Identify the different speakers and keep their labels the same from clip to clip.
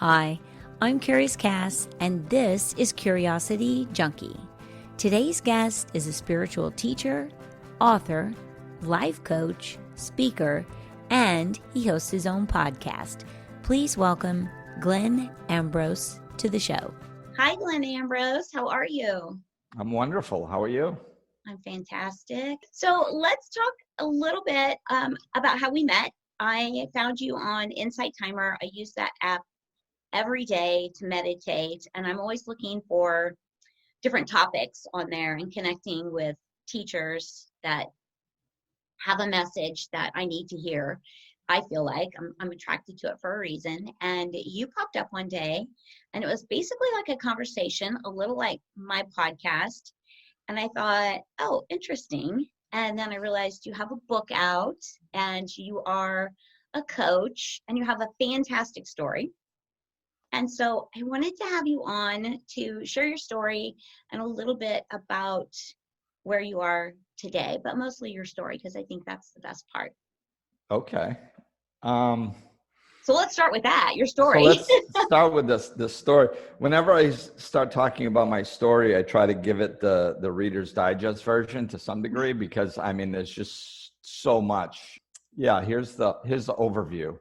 Speaker 1: Hi, I'm Curious Cass, and this is Curiosity Junkie. Today's guest is a spiritual teacher, author, life coach, speaker, and he hosts his own podcast. Please welcome Glenn Ambrose to the show.
Speaker 2: Hi, Glenn Ambrose. How are you?
Speaker 3: I'm wonderful. How are you?
Speaker 2: I'm fantastic. So let's talk a little bit about how we met. I found you on Insight Timer. I use that app every day to meditate, and I'm always looking for different topics on there and connecting with teachers that have a message that I need to hear. I feel like I'm attracted to it for a reason. And you popped up one day, and it was basically like a conversation, a little like my podcast. And I thought, oh, interesting. And then I realized you have a book out, and you are a coach, and you have a fantastic story. And so I wanted to have you on to share your story and a little bit about where you are today, but mostly your story, because I think that's the best part.
Speaker 3: Okay.
Speaker 2: So let's start with that, your story.
Speaker 3: So let's start with this story. Whenever I start talking about my story, I try to give it the Reader's Digest version to some degree, because I mean, there's just so much. Yeah, here's the overview.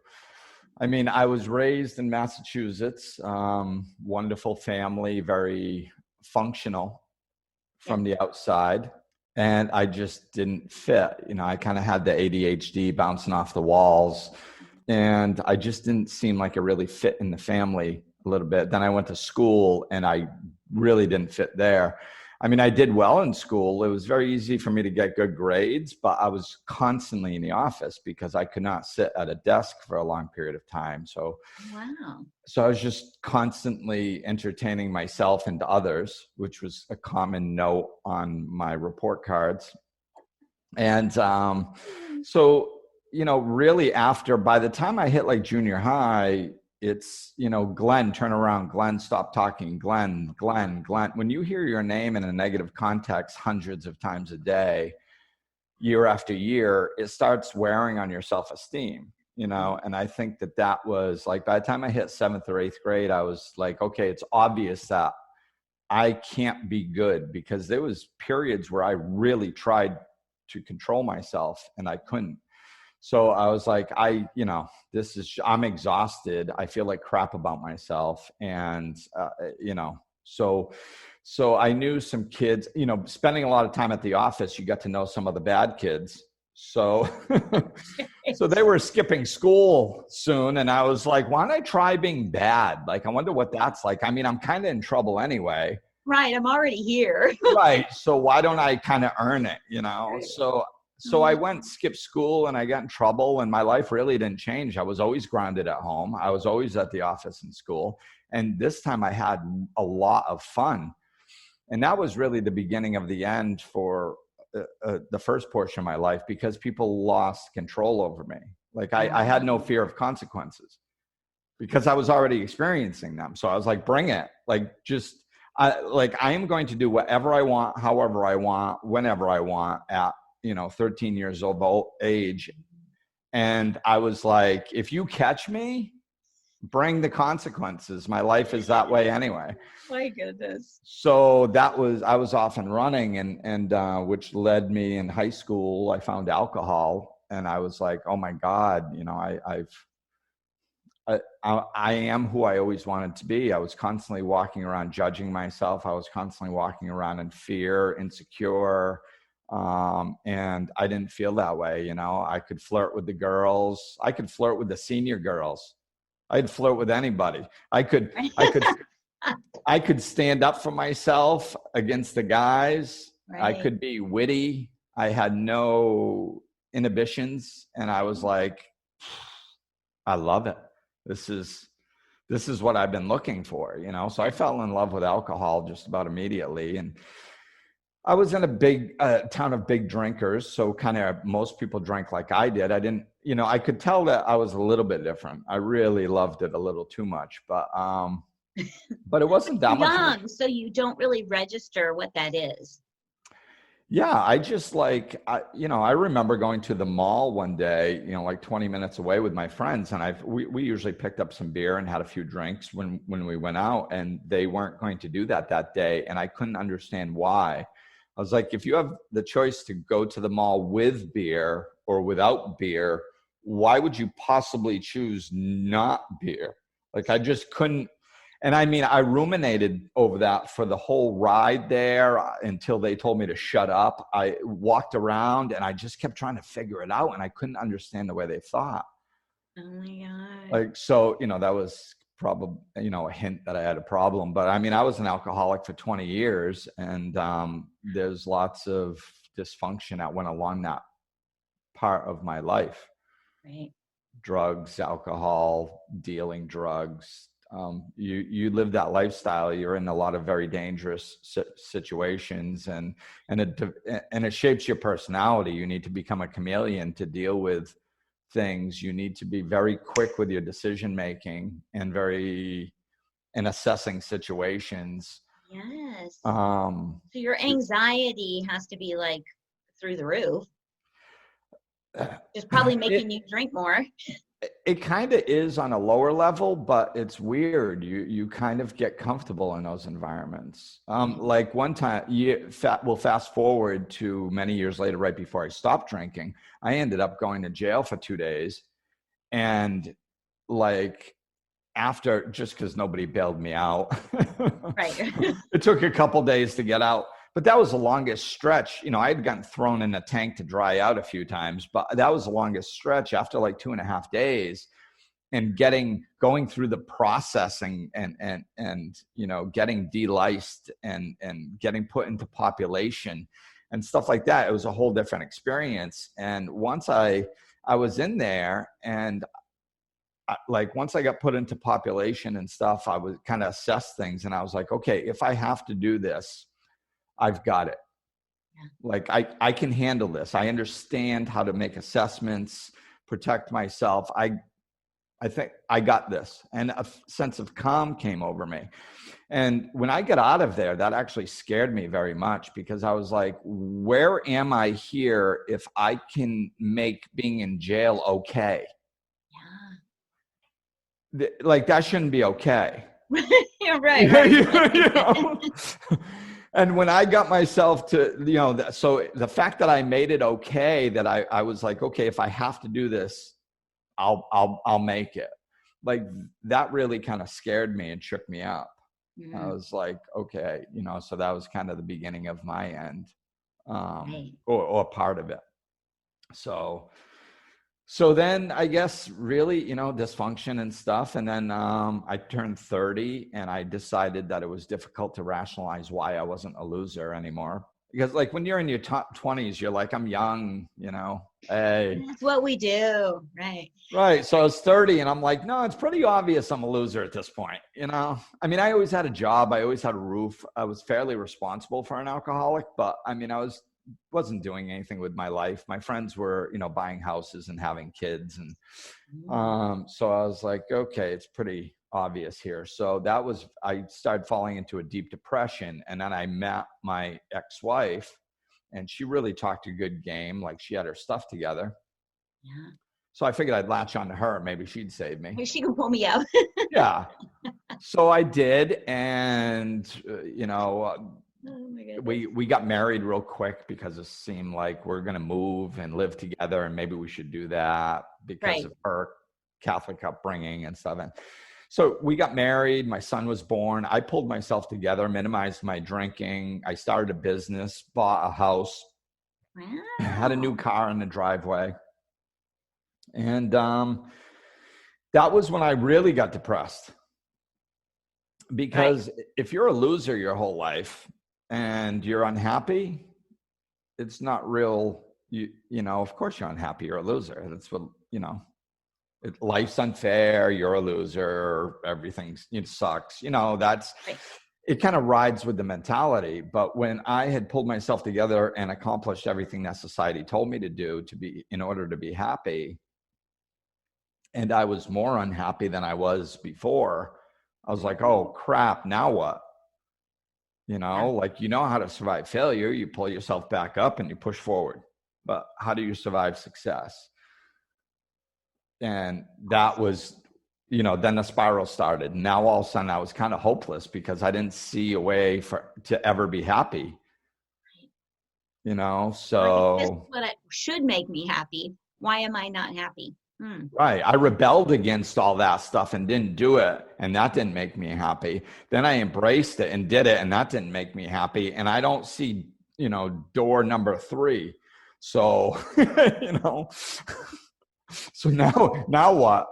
Speaker 3: I mean, I was raised in Massachusetts, wonderful family, very functional from the outside. And I just didn't fit. You know, I kind of had the ADHD bouncing off the walls. And I just didn't seem like it really fit in the family a little bit. Then I went to school, and I really didn't fit there. I mean, I did well in school. It was very easy for me to get good grades, but I was constantly in the office because I could not sit at a desk for a long period of time. So I was just constantly entertaining myself and others, which was a common note on my report cards. And so, you know, really by the time I hit like junior high, it's, you know, Glenn, turn around, Glenn, stop talking, Glenn. When you hear your name in a negative context hundreds of times a day, year after year, it starts wearing on your self-esteem, you know? And I think that was like, by the time I hit 7th or 8th grade, I was like, okay, it's obvious that I can't be good, because there was periods where I really tried to control myself and I couldn't. So I was like, I'm exhausted. I feel like crap about myself. And, you know, so I knew some kids, you know, spending a lot of time at the office, you got to know some of the bad kids. So, so they were skipping school soon. And I was like, why don't I try being bad? Like, I wonder what that's like. I mean, I'm kind of in trouble anyway.
Speaker 2: Right. I'm already here.
Speaker 3: Right. So why don't I kind of earn it, you know? So I skipped school, and I got in trouble, and my life really didn't change. I was always grounded at home. I was always at the office and school. And this time I had a lot of fun. And that was really the beginning of the end for the first portion of my life, because people lost control over me. Like I had no fear of consequences because I was already experiencing them. So I was like, bring it. Like, I am going to do whatever I want, however I want, whenever I want at, 13 years of age. And I was like, if you catch me, bring the consequences. My life is that way anyway.
Speaker 2: My goodness. So
Speaker 3: I was off and running, and which led me in high school. I found alcohol, and I was like, oh my God, I am who I always wanted to be. I was constantly walking around judging myself. I was constantly walking around in fear, insecure. And I didn't feel that way. I could flirt with the girls. I could flirt with the senior girls. I'd flirt with anybody. I could stand up for myself against the guys. Right. I could be witty. I had no inhibitions. And I was like, I love it. This is what I've been looking for, So I fell in love with alcohol just about immediately. And I was in a big town of big drinkers. So kind of most people drank like I did. I didn't, I could tell that I was a little bit different. I really loved it a little too much, but it wasn't that much.
Speaker 2: Young, so you don't really register what that is.
Speaker 3: Yeah, I just like, I remember going to the mall one day, like 20 minutes away with my friends, and we usually picked up some beer and had a few drinks when we went out, and they weren't going to do that day, and I couldn't understand why. I was like, if you have the choice to go to the mall with beer or without beer, why would you possibly choose not beer? Like, I just couldn't. And I mean, I ruminated over that for the whole ride there until they told me to shut up. I walked around and I just kept trying to figure it out, and I couldn't understand the way they thought.
Speaker 2: Oh my God.
Speaker 3: Like, so, that was probably, a hint that I had a problem. But I mean, I was an alcoholic for 20 years, and there's lots of dysfunction that went along that part of my life.
Speaker 2: Right.
Speaker 3: Drugs, alcohol, dealing drugs. You live that lifestyle, you're in a lot of very dangerous situations, and it shapes your personality. You need to become a chameleon to deal with things. You need to be very quick with your decision making and in assessing situations.
Speaker 2: Yes.
Speaker 3: So
Speaker 2: your anxiety has to be like through the roof. Just probably making you drink more.
Speaker 3: It kind of is on a lower level, but it's weird. You kind of get comfortable in those environments. Like one time, we'll fast forward to many years later, right before I stopped drinking, I ended up going to jail for 2 days. And like after, just because nobody bailed me out,
Speaker 2: right.
Speaker 3: It took a couple days to get out. But that was the longest stretch. I had gotten thrown in a tank to dry out a few times, but that was the longest stretch after like 2.5 days, and going through the processing and getting deliced and getting put into population and stuff like that. It was a whole different experience. And once I was in there, and once I got put into population and stuff, I would kind of assess things, and I was like, okay, if I have to do this, I've got it. Yeah. Like I can handle this. I understand how to make assessments, protect myself. I think I got this. And a sense of calm came over me. And when I got out of there, that actually scared me very much, because I was like, where am I here if I can make being in jail okay? Yeah. Like, that shouldn't be okay.
Speaker 2: Yeah, right.
Speaker 3: And when I got myself to, so the fact that I made it okay, that I was like, okay, if I have to do this, I'll make it. Like, that really kind of scared me and shook me up. Mm-hmm. I was like, okay, so that was kind of the beginning of my end, right. or part of it. So then I guess really, dysfunction and stuff. And then I turned 30, and I decided that it was difficult to rationalize why I wasn't a loser anymore. Because like when you're in your top 20s, you're like, I'm young, hey.
Speaker 2: That's what we do. Right.
Speaker 3: Right. So I was 30, and I'm like, no, it's pretty obvious I'm a loser at this point. I mean, I always had a job. I always had a roof. I was fairly responsible for an alcoholic, but I mean, I wasn't doing anything with my life. My friends were, buying houses and having kids. And so I was like, okay, it's pretty obvious here. So I started falling into a deep depression. And then I met my ex-wife, and she really talked a good game. Like, she had her stuff together. Yeah. So I figured I'd latch on to her. Maybe she'd save me.
Speaker 2: Maybe she can pull me out. Yeah.
Speaker 3: So I did. And, we got married real quick, because it seemed like we're going to move and live together, and maybe we should do that because of her Catholic upbringing and stuff. And so we got married. My son was born. I pulled myself together, minimized my drinking. I started a business, bought a house, had a new car in the driveway. And that was when I really got depressed, because if you're a loser your whole life and you're unhappy, it's not real. Of course you're unhappy. You're a loser. That's what, life's unfair. You're a loser. Everything sucks. That's, it kind of rides with the mentality. But when I had pulled myself together and accomplished everything that society told me to do in order to be happy, and I was more unhappy than I was before, I was like, oh crap, now what? Like, how to survive failure. You pull yourself back up and you push forward. But how do you survive success? And that was, then the spiral started. Now all of a sudden I was kind of hopeless because I didn't see a way to ever be happy. So
Speaker 2: this is what should make me happy. Why am I not happy?
Speaker 3: Right. I rebelled against all that stuff and didn't do it. And that didn't make me happy. Then I embraced it and did it. And that didn't make me happy. And I don't see, door number 3. So, so now what?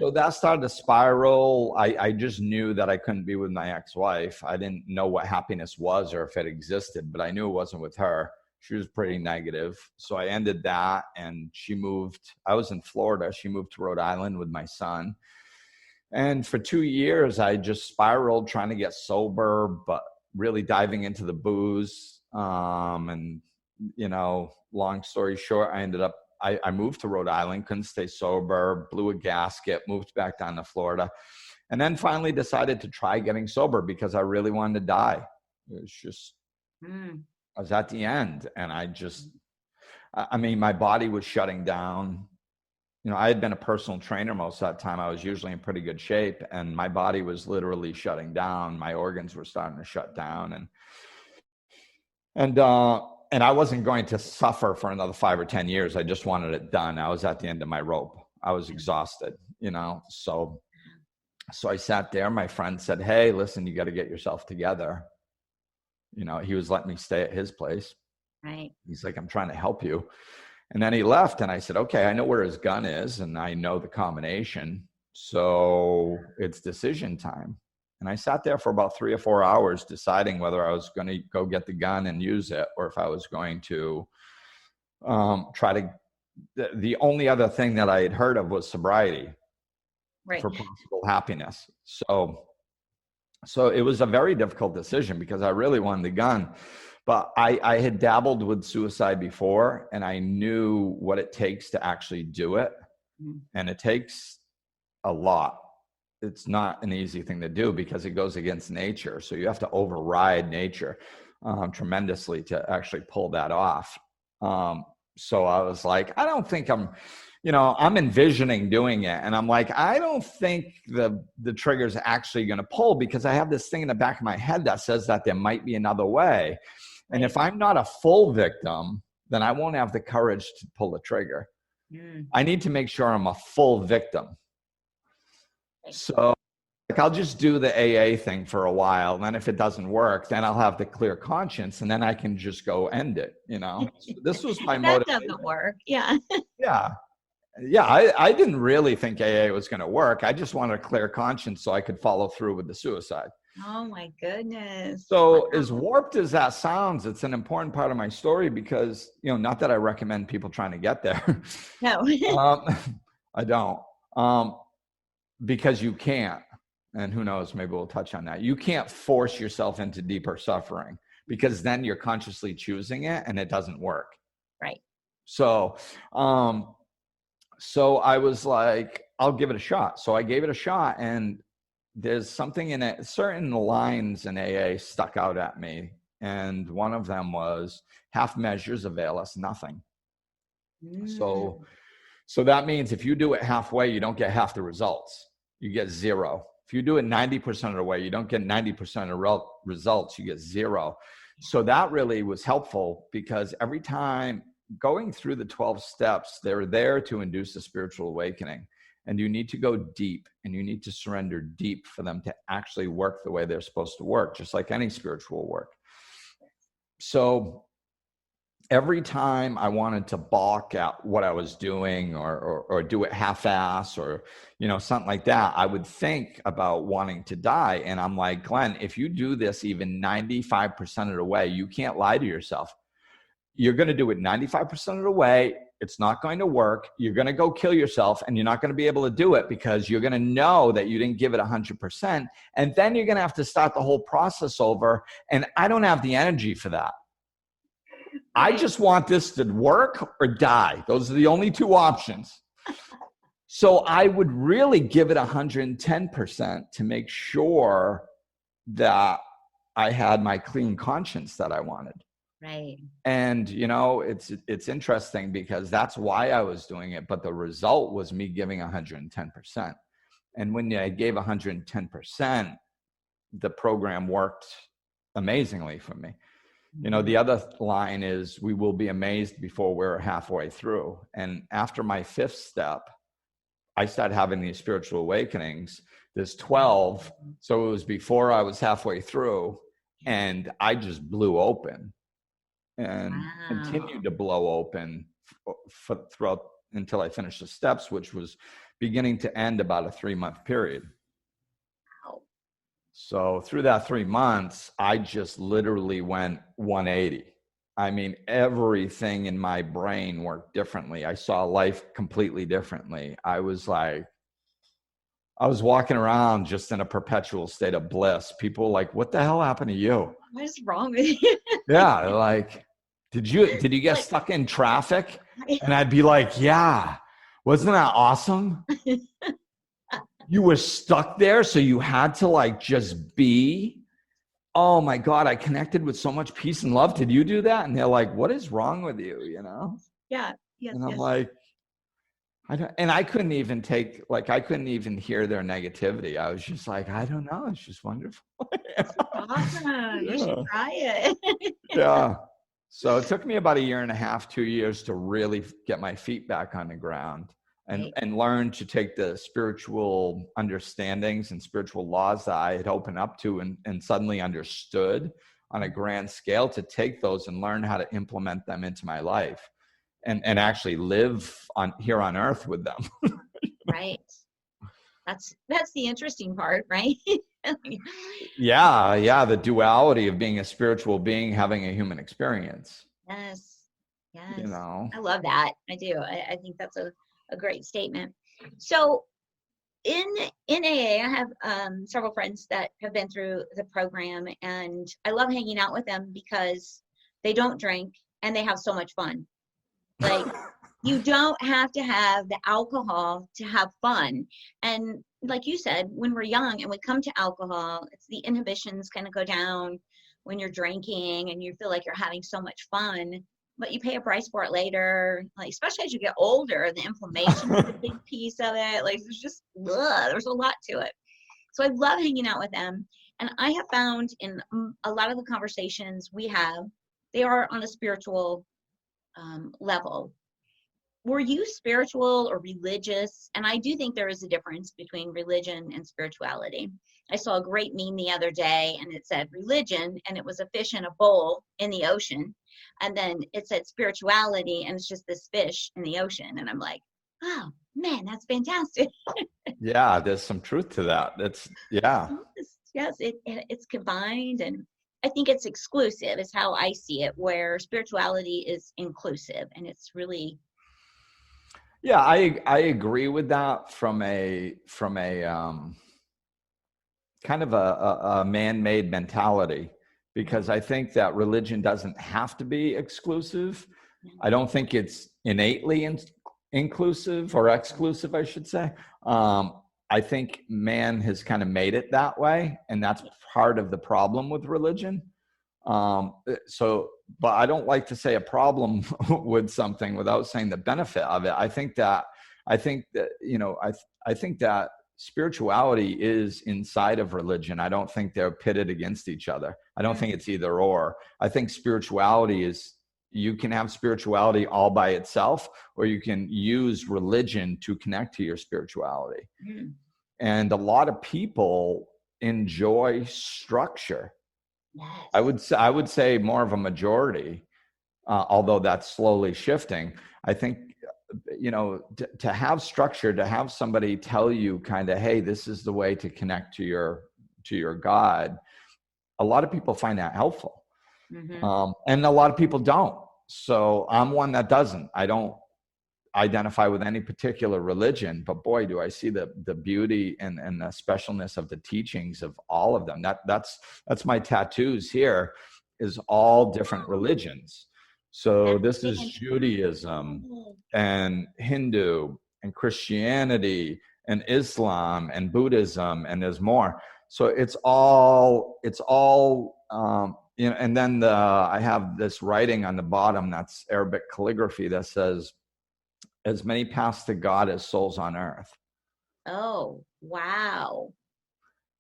Speaker 3: So that started to spiral. I just knew that I couldn't be with my ex-wife. I didn't know what happiness was or if it existed, but I knew it wasn't with her. She was pretty negative. So I ended that, and she moved. I was in Florida. She moved to Rhode Island with my son. And for 2 years, I just spiraled trying to get sober, but really diving into the booze. And, long story short, I moved to Rhode Island, couldn't stay sober, blew a gasket, moved back down to Florida, and then finally decided to try getting sober because I really wanted to die. It was just... I was at the end, and my body was shutting down. I had been a personal trainer most of that time. I was usually in pretty good shape, and my body was literally shutting down. My organs were starting to shut down, and I wasn't going to suffer for another 5 or 10 years. I just wanted it done. I was at the end of my rope. I was exhausted, so I sat there. My friend said, "Hey, listen, you got to get yourself together." He was letting me stay at his place.
Speaker 2: Right.
Speaker 3: He's like, "I'm trying to help you." And then he left, and I said, "Okay, I know where his gun is, and I know the combination. So it's decision time." And I sat there for about 3 or 4 hours deciding whether I was going to go get the gun and use it, or if I was going to try to... The only other thing that I had heard of was sobriety for possible happiness. So it was a very difficult decision because I really wanted the gun, but I had dabbled with suicide before, and I knew what it takes to actually do it. And it takes a lot. It's not an easy thing to do because it goes against nature. So you have to override nature tremendously to actually pull that off. So I was like, I don't think I'm envisioning doing it. And I'm like, I don't think the trigger's actually going to pull because I have this thing in the back of my head that says that there might be another way. And if I'm not a full victim, then I won't have the courage to pull the trigger. I need to make sure I'm a full victim. So I'll just do the AA thing for a while. And then if it doesn't work, then I'll have the clear conscience, and then I can just go end it. So this was my motivation.
Speaker 2: That doesn't work. Yeah.
Speaker 3: Yeah, I didn't really think AA was going to work. I just wanted a clear conscience so I could follow through with the suicide.
Speaker 2: Oh my goodness.
Speaker 3: So as warped as that sounds, it's an important part of my story because, not that I recommend people trying to get there.
Speaker 2: No.
Speaker 3: I don't. Because you can't. And who knows, maybe we'll touch on that. You can't force yourself into deeper suffering because then you're consciously choosing it and it doesn't work.
Speaker 2: Right.
Speaker 3: So I was like, I'll give it a shot. So I gave it a shot, and there's something in it, certain lines in AA stuck out at me. And one of them was, half measures avail us nothing. So that means if you do it halfway, you don't get half the results. You get 0. If you do it 90% of the way, you don't get 90% of results, you get 0. So that really was helpful because every time going through the 12 steps, they're there to induce a spiritual awakening. And you need to go deep, and you need to surrender deep for them to actually work the way they're supposed to work, just like any spiritual work. So every time I wanted to balk at what I was doing or do it half-ass or, something like that, I would think about wanting to die. And I'm like, Glenn, if you do this even 95% of the way, you can't lie to yourself. You're going to do it 95% of the way. It's not going to work. You're going to go kill yourself, and you're not going to be able to do it because you're going to know that you didn't give it 100%. And then you're going to have to start the whole process over. And I don't have the energy for that. I just want this to work or die. Those are the only 2 options. So I would really give it 110% to make sure that I had my clean conscience that I wanted.
Speaker 2: Right.
Speaker 3: And, it's interesting because that's why I was doing it. But the result was me giving 110%. And when I gave 110%, the program worked amazingly for me. The other line is, we will be amazed before we're halfway through. And after my 5th step, I started having these spiritual awakenings. There's 12. So it was before I was halfway through, and I just blew open and continued to blow open throughout until I finished the steps, which was beginning to end about a 3-month period.
Speaker 2: Wow.
Speaker 3: So through that 3 months, I just literally went 180. I mean, everything in my brain worked differently. I saw life completely differently. I was walking around just in a perpetual state of bliss. People were like, what the hell happened to you?
Speaker 2: What is wrong with you?
Speaker 3: Yeah. Like, did you get stuck in traffic? And I'd be like, yeah, wasn't that awesome? You were stuck there. So you had to just be. Oh my God, I connected with so much peace and love. Did you do that? And they're like, what is wrong with you?
Speaker 2: Yeah. Yes.
Speaker 3: And I'm like, I couldn't even I couldn't even hear their negativity. I was just like, I don't know. It's just wonderful.
Speaker 2: Awesome.
Speaker 3: Yeah.
Speaker 2: You should try it.
Speaker 3: Yeah. So it took me about 1.5 years, 2 years to really get my feet back on the ground and learn to take the spiritual understandings and spiritual laws that I had opened up to and suddenly understood on a grand scale, to take those and learn how to implement them into my life and actually live here on earth with them.
Speaker 2: Right. That's the interesting part, right?
Speaker 3: Yeah. The duality of being a spiritual being, having a human experience.
Speaker 2: Yes.
Speaker 3: I
Speaker 2: love that. I do. I think that's a great statement. So in AA, I have several friends that have been through the program, and I love hanging out with them because they don't drink and they have so much fun. Like, you don't have to have the alcohol to have fun. And like you said, when we're young and we come to alcohol, it's the inhibitions kind of go down when you're drinking and you feel like you're having so much fun, but you pay a price for it later. Like, especially as you get older, the inflammation is a big piece of it. Like, there's a lot to it. So I love hanging out with them. And I have found in a lot of the conversations we have, they are on a spiritual level. Were you spiritual or religious? And I do think there is a difference between religion and spirituality. I saw a great meme the other day, and it said religion, and it was a fish in a bowl in the ocean. And then it said spirituality, and it's just this fish in the ocean. And I'm like, oh man, that's fantastic.
Speaker 3: Yeah, there's some truth to that.
Speaker 2: Yes, it's combined, and I think it's exclusive is how I see it, where spirituality is inclusive, and it's really.
Speaker 3: Yeah, I agree with that from a kind of a man-made mentality, because I think that religion doesn't have to be exclusive. I don't think it's innately inclusive or exclusive, I should say. I think man has kind of made it that way, and that's part of the problem with religion. But I don't like to say a problem with something without saying the benefit of it. I think that spirituality is inside of religion. I don't think they're pitted against each other. I don't think it's either or. I think spirituality is, you can have spirituality all by itself, or you can use religion to connect to your spirituality. Mm. And a lot of people enjoy structure. Yes. I would say more of a majority, although that's slowly shifting. I think, to have structure, to have somebody tell you kind of, hey, this is the way to connect to your God. A lot of people find that helpful. Mm-hmm. And a lot of people don't. So I'm one that doesn't. I don't identify with any particular religion, but boy, do I see the beauty and the specialness of the teachings of all of them. That's my tattoos here, is all different religions. So this is Judaism and Hindu and Christianity and Islam and Buddhism, and there's more. So it's all, and then I have this writing on the bottom that's Arabic calligraphy that says, as many paths to God as souls on earth.
Speaker 2: Oh, wow.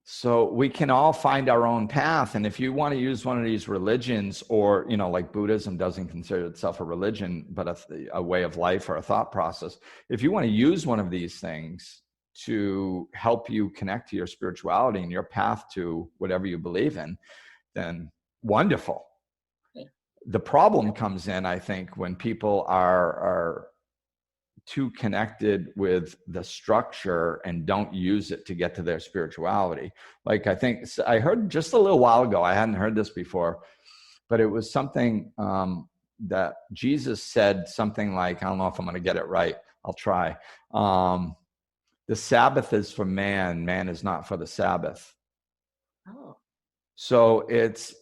Speaker 3: So we can all find our own path. And if you want to use one of these religions, or, like Buddhism doesn't consider itself a religion, but a way of life or a thought process. If you want to use one of these things to help you connect to your spirituality and your path to whatever you believe in, then wonderful. The problem comes in, I think, when people are too connected with the structure and don't use it to get to their spirituality. Like, I heard just a little while ago, I hadn't heard this before, but it was something that Jesus said, something like, I don't know if I'm going to get it right. I'll try. The Sabbath is for man, man is not for the Sabbath.
Speaker 2: Oh.
Speaker 3: So it's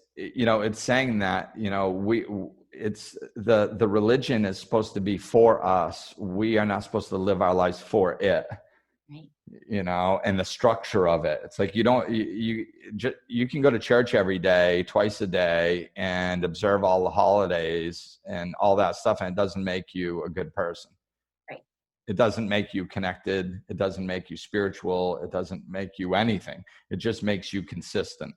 Speaker 3: saying that, it's the religion is supposed to be for us. We are not supposed to live our lives for it,
Speaker 2: right.
Speaker 3: And the structure of it. It's like, you can go to church every day, twice a day, and observe all the holidays and all that stuff. And it doesn't make you a good person. It doesn't make you connected. It doesn't make you spiritual. It doesn't make you anything. It just makes you consistent.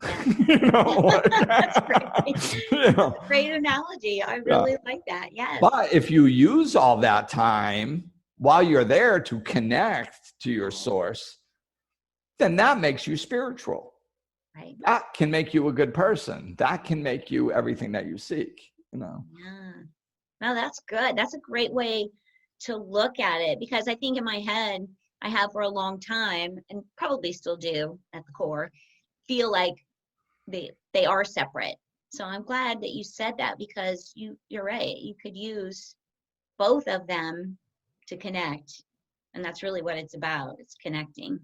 Speaker 2: That's great. Great analogy. I really like that. Yes.
Speaker 3: But if you use all that time while you're there to connect to your source, then that makes you spiritual.
Speaker 2: Right.
Speaker 3: That can make you a good person. That can make you everything that you seek.
Speaker 2: Yeah. No, that's good. That's a great way to look at it, because I think in my head, I have for a long time, and probably still do at the core, feel like they are separate. So I'm glad that you said that, because you're right. You could use both of them to connect. And that's really what it's about. It's connecting.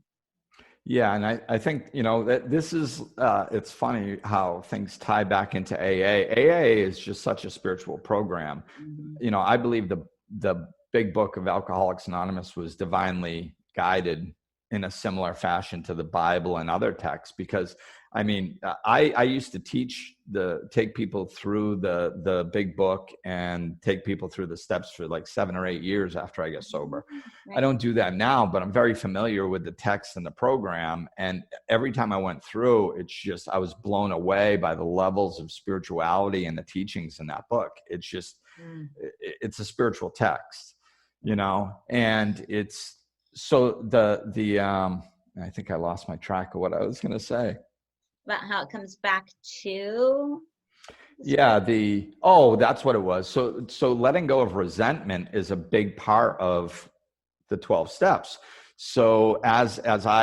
Speaker 3: Yeah. And I think, that this is, it's funny how things tie back into AA. AA is just such a spiritual program.
Speaker 2: Mm-hmm.
Speaker 3: I believe the big book of Alcoholics Anonymous was divinely guided in a similar fashion to the Bible and other texts, because I used to take people through the big book and take people through the steps for like 7 or 8 years after I get sober.
Speaker 2: Right.
Speaker 3: I don't do that now, but I'm very familiar with the text and the program. And every time I went through, I was blown away by the levels of spirituality and the teachings in that book. It's just, it's a spiritual text, and it's, so I think I lost my track of what I was going to say.
Speaker 2: About how it comes back to.
Speaker 3: Yeah. That's what it was. So letting go of resentment is a big part of the 12 steps. So after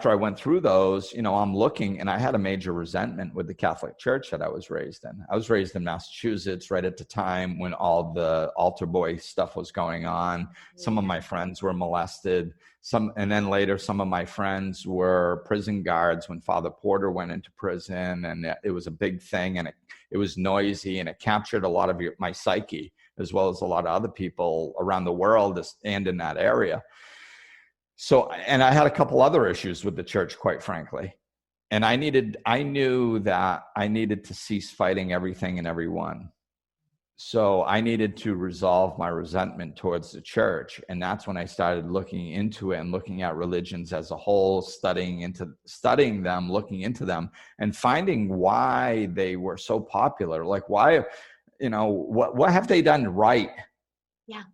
Speaker 3: I went through those, I'm looking, and I had a major resentment with the Catholic Church that I was raised in. I was raised in Massachusetts right at the time when all the altar boy stuff was going on. Some of my friends were molested. And then later, some of my friends were prison guards when Father Porter went into prison, and it was a big thing, and it was noisy, and it captured a lot of my psyche, as well as a lot of other people around the world and in that area. So, and I had a couple other issues with the church, quite frankly. And I knew that I needed to cease fighting everything and everyone. So I needed to resolve my resentment towards the church. And that's when I started looking into it and looking at religions as a whole, studying them, looking into them, and finding why they were so popular. Like, why, what have they done right?
Speaker 2: Yeah.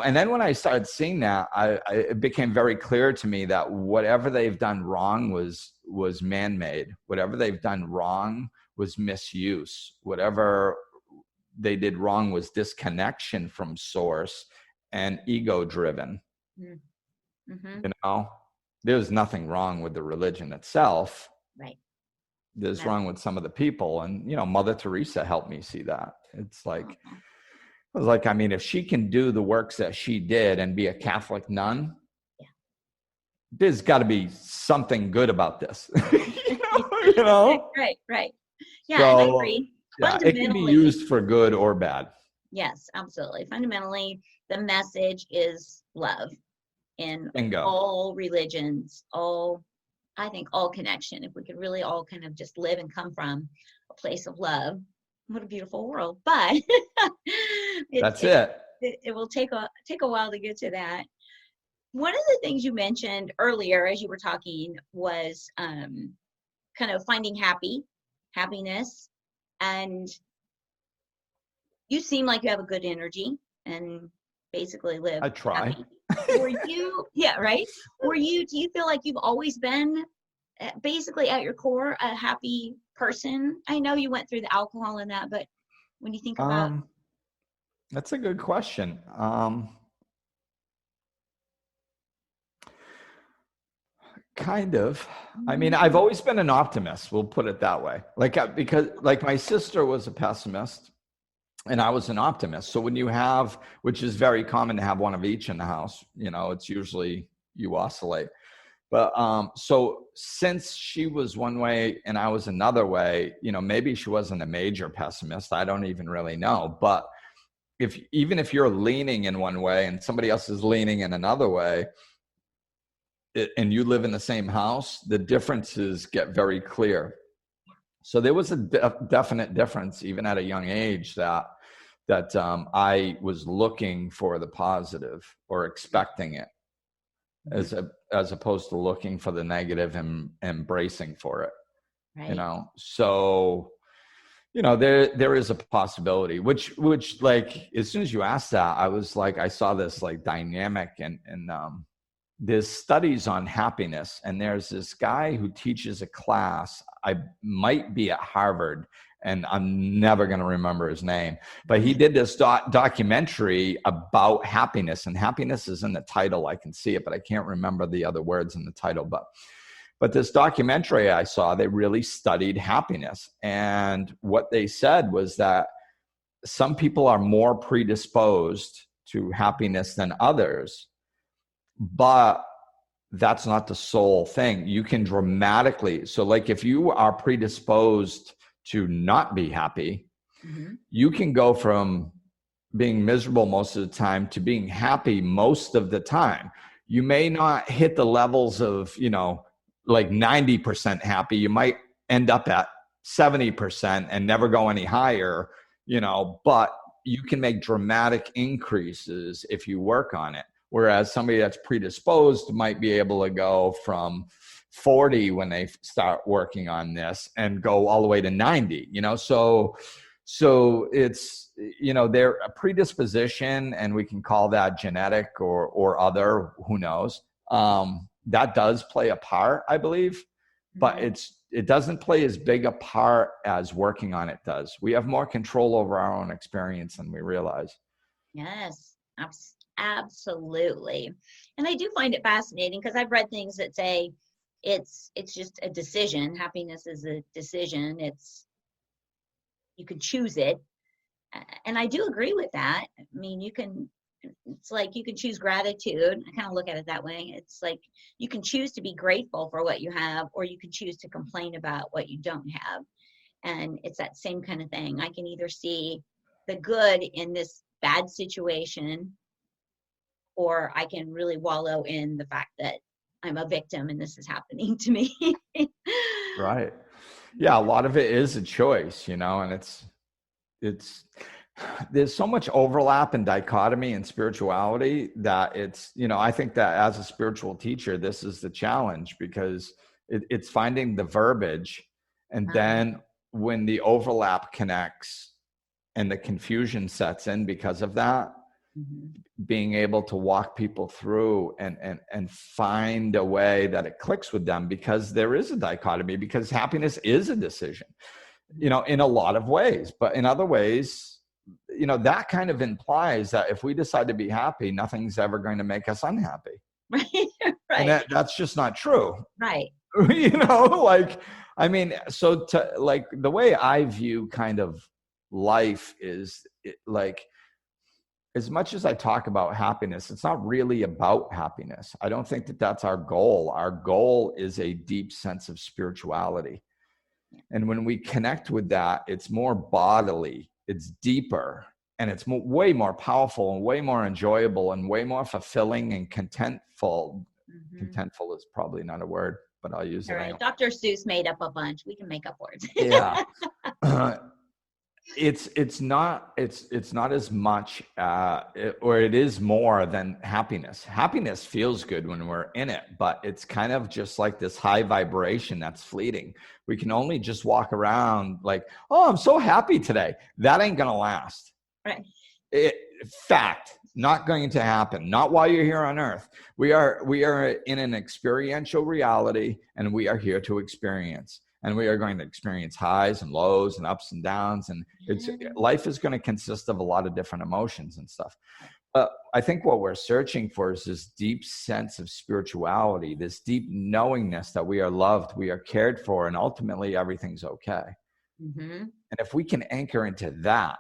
Speaker 3: And then when I started seeing that, it became very clear to me that whatever they've done wrong was man-made. Whatever they've done wrong was misuse. Whatever they did wrong was disconnection from source and ego-driven.
Speaker 2: Mm-hmm.
Speaker 3: There's nothing wrong with the religion itself.
Speaker 2: Right.
Speaker 3: There's wrong with some of the people. And, Mother Teresa helped me see that. It's like, I was like, if she can do the works that she did and be a Catholic nun, there's got to be something good about this.
Speaker 2: Right. Yeah, so, and I agree.
Speaker 3: Yeah, it can be used for good or bad.
Speaker 2: Yes, absolutely. Fundamentally, the message is love in all religions, all I think all connection, if we could really all kind of just live and come from a place of love, what a beautiful world. But
Speaker 3: That's it.
Speaker 2: It will take a while to get to that. One of the things you mentioned earlier as you were talking was kind of finding happiness, and you seem like you have a good energy and basically live.
Speaker 3: I try.
Speaker 2: Happy. Were you, yeah, right? Do you feel like you've always been basically at your core a happy person? I know you went through the alcohol and that, but when you think about.
Speaker 3: That's a good question. Kind of. I mean, I've always been an optimist. We'll put it that way. Because my sister was a pessimist and I was an optimist. So when you have, which is very common to have one of each in the house, it's usually you oscillate. But so since she was one way and I was another way, maybe she wasn't a major pessimist. I don't even really know. But even if you're leaning in one way and somebody else is leaning in another way, and you live in the same house, the differences get very clear. So there was a definite difference, even at a young age, that I was looking for the positive or expecting it, as opposed to looking for the negative and embracing for it. Right. So there is a possibility. Which like as soon as you asked that, I was like, I saw this like dynamic and there's studies on happiness, and there's this guy who teaches a class. I might be at Harvard, and I'm never going to remember his name, but he did this documentary about happiness, and happiness is in the title. I can see it, but I can't remember the other words in the title. But this documentary I saw, they really studied happiness, and what they said was that some people are more predisposed to happiness than others. But that's not the sole thing. You can dramatically, so like if you are predisposed to not be happy, you can go from being miserable most of the time to being happy most of the time. You may not hit the levels of, like 90% happy. You might end up at 70% and never go any higher, but you can make dramatic increases if you work on it. Whereas somebody that's predisposed might be able to go from 40 when they start working on this and go all the way to 90, so it's, they're a predisposition, and we can call that genetic or other, who knows. That does play a part, I believe, but it doesn't play as big a part as working on it does. We have more control over our own experience than we realize.
Speaker 2: Yes, absolutely. And I do find it fascinating because I've read things that say it's just a decision. Happiness is a decision. You can choose it. And I do agree with that. I mean, it's like you can choose gratitude. I kind of look at it that way. It's like you can choose to be grateful for what you have, or you can choose to complain about what you don't have. And it's that same kind of thing. I can either see the good in this bad situation, or I can really wallow in the fact that I'm a victim and this is happening to me.
Speaker 3: Right. Yeah. A lot of it is a choice, and it's, there's so much overlap and dichotomy in spirituality that it's, I think that as a spiritual teacher, this is the challenge, because it's finding the verbiage. And then when the overlap connects and the confusion sets in because of that, being able to walk people through and find a way that it clicks with them, because there is a dichotomy, because happiness is a decision, in a lot of ways, but in other ways, that kind of implies that if we decide to be happy, nothing's ever going to make us unhappy.
Speaker 2: Right.
Speaker 3: And that's just not true.
Speaker 2: Right.
Speaker 3: So the way I view kind of life is as much as I talk about happiness, it's not really about happiness. I don't think that that's our goal. Our goal is a deep sense of spirituality. And when we connect with that, it's more bodily, it's deeper, and it's way more powerful and way more enjoyable and way more fulfilling and contentful. Contentful is probably not a word. but I'll use
Speaker 2: All
Speaker 3: it
Speaker 2: right.
Speaker 3: anyway.
Speaker 2: Dr. Seuss made up a bunch. We can make up words.
Speaker 3: Yeah. It's not as much or it is more than happiness. Happiness feels good when we're in it, but it's kind of just like this high vibration that's fleeting. We can only just walk around like, oh, I'm so happy today. That ain't gonna last.
Speaker 2: Right.
Speaker 3: Fact, not going to happen. Not while you're here on earth. We are in an experiential reality, and we are here to experience. And we are going to experience highs and lows and ups and downs. And life is going to consist of a lot of different emotions and stuff. But I think what we're searching for is this deep sense of spirituality, this deep knowingness that we are loved, we are cared for, and ultimately everything's okay.
Speaker 2: Mm-hmm.
Speaker 3: And if we can anchor into that,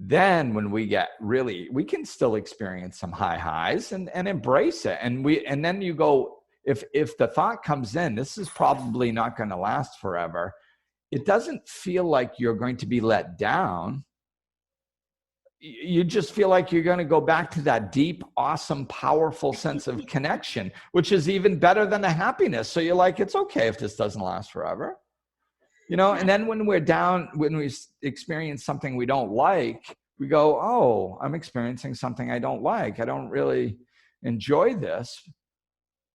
Speaker 3: then when we get really, we can still experience some highs and embrace it. And then you go, if the thought comes in, this is probably not going to last forever, it doesn't feel like you're going to be let down. You just feel like you're going to go back to that deep, awesome, powerful sense of connection, which is even better than the happiness. So you're like, it's okay if this doesn't last forever. And then when we're down, when we experience something we don't like, we go, oh, I'm experiencing something I don't like. I don't really enjoy this.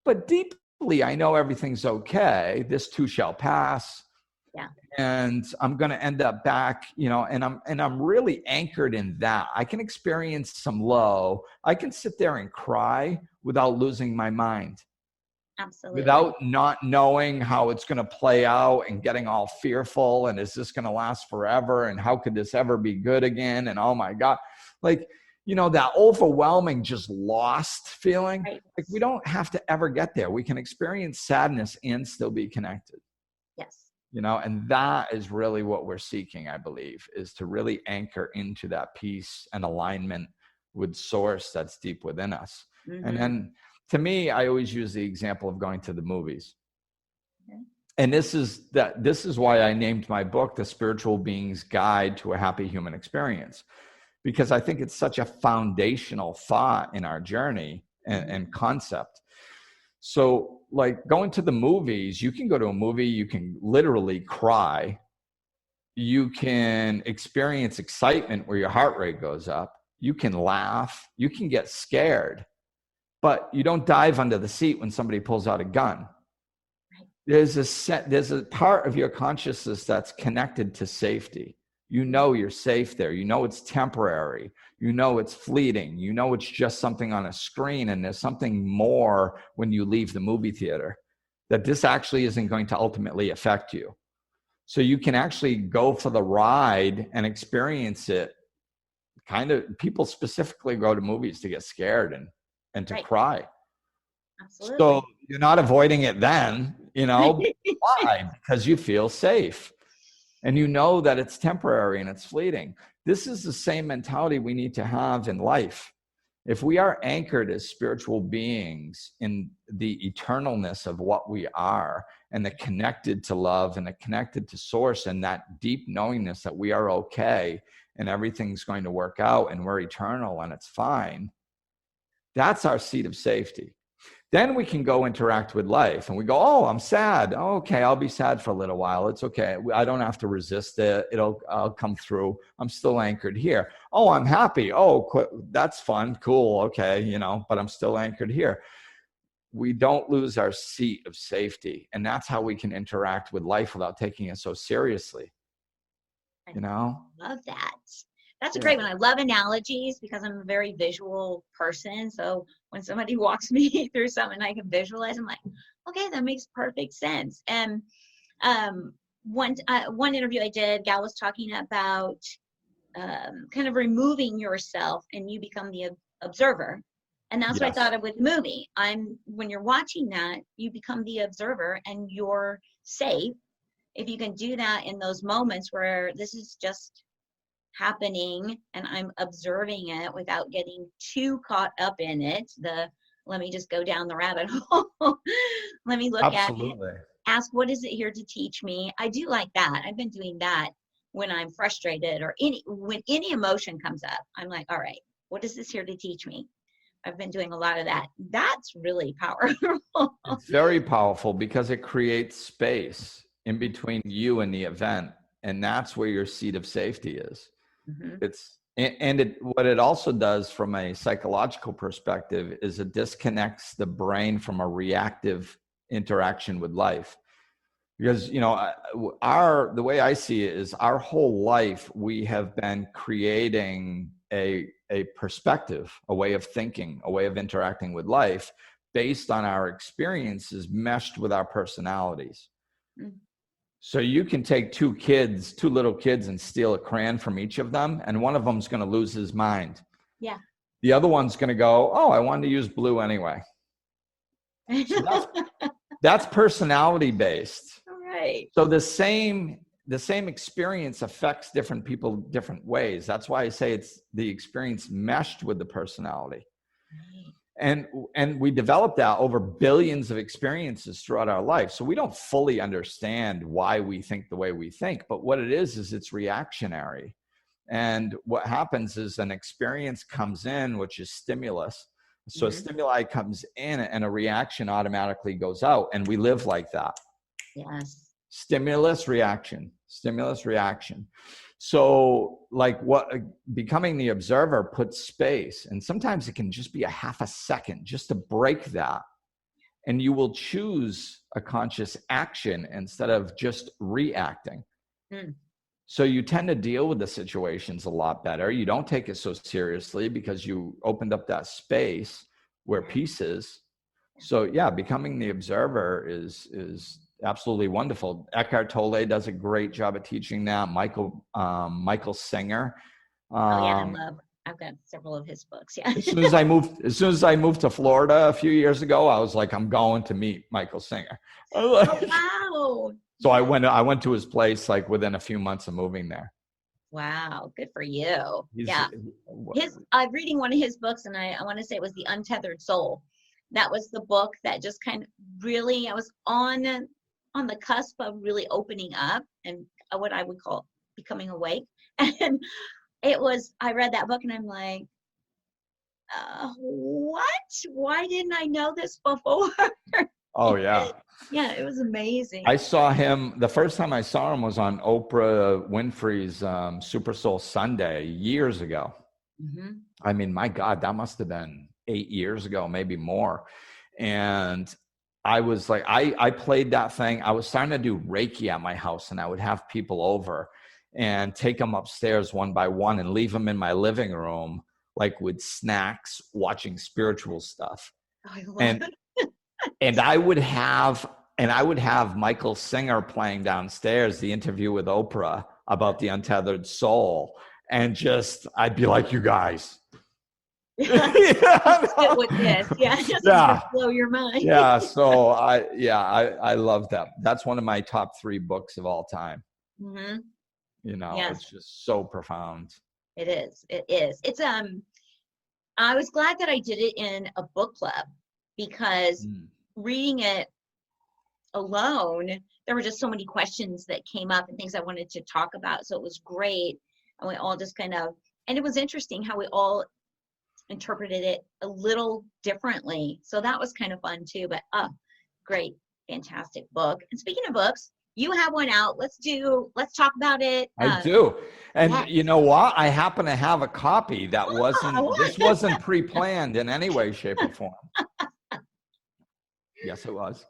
Speaker 3: But deeply, I know everything's okay. This too shall pass.
Speaker 2: Yeah.
Speaker 3: And I'm going to end up back, and I'm really anchored in that. I can experience some low. I can sit there and cry without losing my mind.
Speaker 2: Absolutely.
Speaker 3: Without not knowing how it's going to play out and getting all fearful. And is this going to last forever? And how could this ever be good again? And oh my God, that overwhelming, just lost feeling.
Speaker 2: Right.
Speaker 3: Like we don't have to ever get there. We can experience sadness and still be connected.
Speaker 2: Yes.
Speaker 3: And that is really what we're seeking, I believe, is to really anchor into that peace and alignment with source that's deep within us. Mm-hmm. And then to me, I always use the example of going to the movies. Okay. And this is why I named my book, The Spiritual Being's Guide to a Happy Human Experience. Because I think it's such a foundational thought in our journey and concept. So like going to the movies, you can go to a movie, you can literally cry. You can experience excitement where your heart rate goes up. You can laugh. You can get scared. But you don't dive under the seat when somebody pulls out a gun. There's a part of your consciousness that's connected to safety. You're safe there. It's temporary. It's fleeting. It's just something on a screen, and there's something more when you leave the movie theater, that this actually isn't going to ultimately affect you. So you can actually go for the ride and experience it. People specifically go to movies to get scared and to cry.
Speaker 2: Absolutely.
Speaker 3: So you're not avoiding it then, why? Because you feel safe. And that it's temporary and it's fleeting. This is the same mentality we need to have in life. If we are anchored as spiritual beings in the eternalness of what we are, and the connected to love and the connected to source, and that deep knowingness that we are okay and everything's going to work out and we're eternal and it's fine, that's our seat of safety. Then we can go interact with life and we go, oh, I'm sad. Oh, okay, I'll be sad for a little while. It's okay. I don't have to resist it. I'll come through. I'm still anchored here. Oh, I'm happy. Oh, that's fun. Cool. Okay, but I'm still anchored here. We don't lose our seat of safety. And that's how we can interact with life without taking it so seriously.
Speaker 2: I love that. That's a great one. I love analogies because I'm a very visual person. So when somebody walks me through something I can visualize, I'm like, okay, that makes perfect sense. And one interview I did, gal was talking about kind of removing yourself and you become the observer. And that's what I thought of with the movie. When you're watching that, you become the observer and you're safe. If you can do that in those moments where this is just happening and I'm observing it without getting too caught up in it, let me just go down the rabbit hole. Let me look at it, ask what is it here to teach me. I do like that. I've been doing that when I'm frustrated or when any emotion comes up. I'm like, all right, what is this here to teach me? I've been doing a lot of that. That's really powerful.
Speaker 3: It's very powerful because it creates space in between you and the event. And that's where your seat of safety is. What it also does from a psychological perspective is it disconnects the brain from a reactive interaction with life. Because, the way I see it is our whole life, we have been creating a perspective, a way of thinking, a way of interacting with life based on our experiences meshed with our personalities. So you can take two little kids and steal a crayon from each of them, and one of them's going to lose his mind.
Speaker 2: Yeah.
Speaker 3: The other one's going to go, oh, I wanted to use blue anyway. So that's personality based.
Speaker 2: Right.
Speaker 3: So the same experience affects different people different ways. That's why I say it's the experience meshed with the personality. And we develop that over billions of experiences throughout our life. So we don't fully understand why we think the way we think, but what it is it's reactionary. And what happens is an experience comes in, which is stimulus. So a stimuli comes in and a reaction automatically goes out, and we live like that.
Speaker 2: Yes.
Speaker 3: Stimulus, reaction. So becoming the observer puts space, and sometimes it can just be a half a second just to break that. And you will choose a conscious action instead of just reacting. So you tend to deal with the situations a lot better. You don't take it so seriously because you opened up that space where peace is. So yeah, becoming the observer is absolutely wonderful. Eckhart Tolle does a great job of teaching that. Michael Singer.
Speaker 2: I've got several of his books. Yeah.
Speaker 3: As soon as I moved to Florida a few years ago, I was like, I'm going to meet Michael Singer.
Speaker 2: Wow.
Speaker 3: So I went to his place like within a few months of moving there.
Speaker 2: Wow, good for you. I'm reading one of his books, and I want to say it was The Untethered Soul. That was the book that just kind of really, I was on the cusp of really opening up and what I would call becoming awake. And I read that book and I'm like, what? Why didn't I know this before?
Speaker 3: Oh yeah.
Speaker 2: Yeah, it was amazing.
Speaker 3: I saw him, the first time I saw him was on Oprah Winfrey's Super Soul Sunday years ago. I mean, my God, that must have been 8 years ago, maybe more. And I was like, I played that thing. I was starting to do Reiki at my house, and I would have people over and take them upstairs one by one and leave them in my living room, like with snacks, watching spiritual stuff.
Speaker 2: Oh, I love it.
Speaker 3: And I would have Michael Singer playing downstairs, the interview with Oprah about the untethered soul. And I'd be like, you guys.
Speaker 2: With this. Just blow your mind.
Speaker 3: Yeah. So I love that. That's one of my top 3 books of all time. It's just so profound.
Speaker 2: It is. It's, I was glad that I did it in a book club, because reading it alone, there were just so many questions that came up and things I wanted to talk about. So it was great. And we all just and it was interesting how we all interpreted it a little differently. So that was kind of fun too. But great, fantastic book. And speaking of books, you have one out. Let's talk about it.
Speaker 3: I do. And you know what? I happen to have a copy that this wasn't pre-planned in any way, shape, or form. Yes, it was.